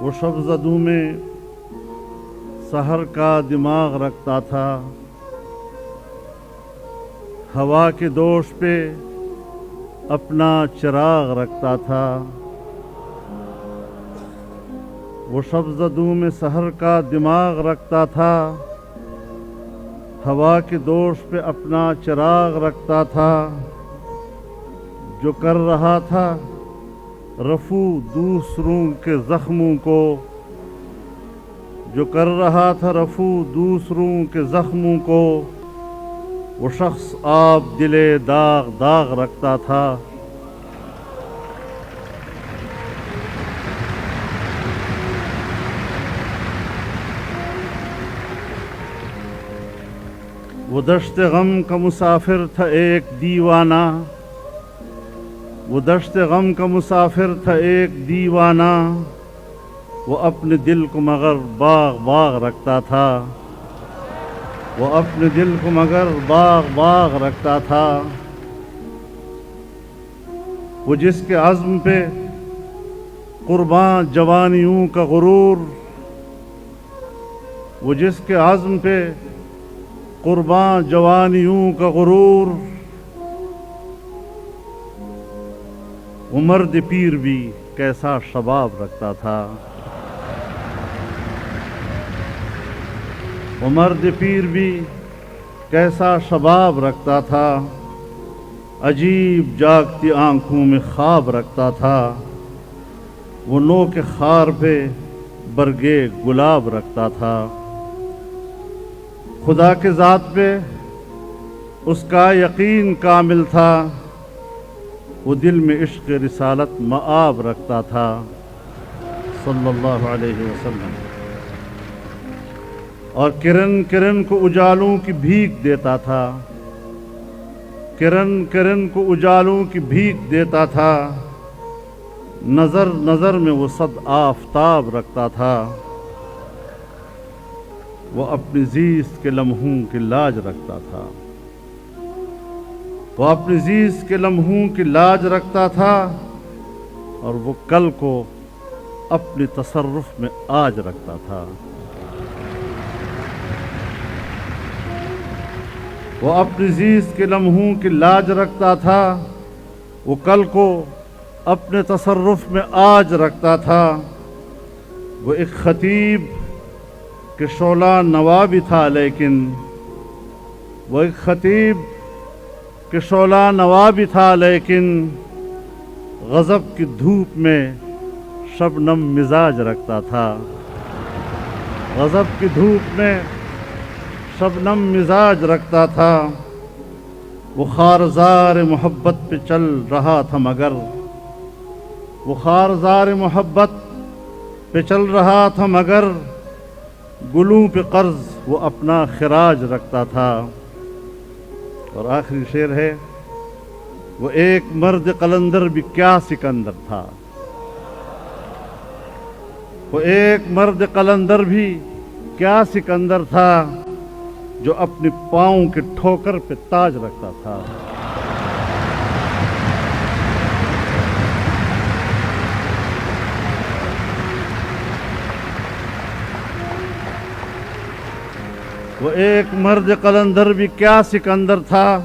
وہ شب زدوں میں سحر کا دماغ رکھتا تھا، ہوا کے دوش پہ اپنا چراغ رکھتا تھا۔ وہ شب زدوں میں سحر کا دماغ رکھتا تھا، ہوا کے دوش پہ اپنا چراغ رکھتا تھا۔ جو کر رہا تھا رفو دوسروں کے زخموں کو، جو کر رہا تھا رفو دوسروں کے زخموں کو، وہ شخص آپ دلے داغ داغ رکھتا تھا۔ وہ دشت غم کا مسافر تھا ایک دیوانہ، وہ دشت غم کا مسافر تھا ایک دیوانہ، وہ اپنے دل کو مگر باغ باغ رکھتا تھا، وہ اپنے دل کو مگر باغ باغ رکھتا تھا۔ وہ جس کے عزم پہ قرباں جوانیوں کا غرور، وہ جس کے عزم پہ قرباں جوانیوں کا غرور، وہ مرد پیر بھی کیسا شباب رکھتا تھا، وہ مرد پیر بھی کیسا شباب رکھتا تھا۔ عجیب جاگتی آنکھوں میں خواب رکھتا تھا، وہ نو کے خار پہ برگے گلاب رکھتا تھا۔ خدا کے ذات پہ اس کا یقین کامل تھا، وہ دل میں عشق رسالت مآب رکھتا تھا صلی اللہ علیہ وسلم۔ اور کرن کرن کو اجالوں کی بھیک دیتا تھا، کرن کرن کو اجالوں کی بھیک دیتا تھا۔ نظر نظر میں وہ صد آفتاب رکھتا تھا، وہ اپنی زیست کے لمحوں کی لاج رکھتا تھا، وہ اپنی زیست کے لمحوں کی لاج رکھتا تھا، اور وہ کل کو اپنے تصرف میں آج رکھتا تھا، وہ اپنی زیست کے لمحوں کی لاج رکھتا تھا، وہ کل کو اپنے تصرف میں آج رکھتا تھا۔ وہ ایک خطیب کہ شعلہ نوا بھی تھا، لیکن وہ ایک خطیب کہ شعلہ نوا بھی تھا، لیکن غضب کی دھوپ میں شبنم مزاج رکھتا تھا، غضب کی دھوپ میں شبنم مزاج رکھتا تھا۔ وہ خارزار محبت پہ چل رہا تھا مگر، وہ خارزار محبت پہ چل رہا تھا مگر، گلوں پہ قرض وہ اپنا خراج رکھتا تھا۔ اور آخری شعر ہے، وہ ایک مرد قلندر بھی کیا سکندر تھا، وہ ایک مرد قلندر بھی کیا سکندر تھا، جو اپنے پاؤں کے ٹھوکر پہ تاج رکھتا تھا۔ وہ ایک مرد قلندر بھی کیا سکندر تھا،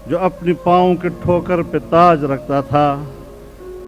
جو اپنی پاؤں کے ٹھوکر پہ تاج رکھتا تھا۔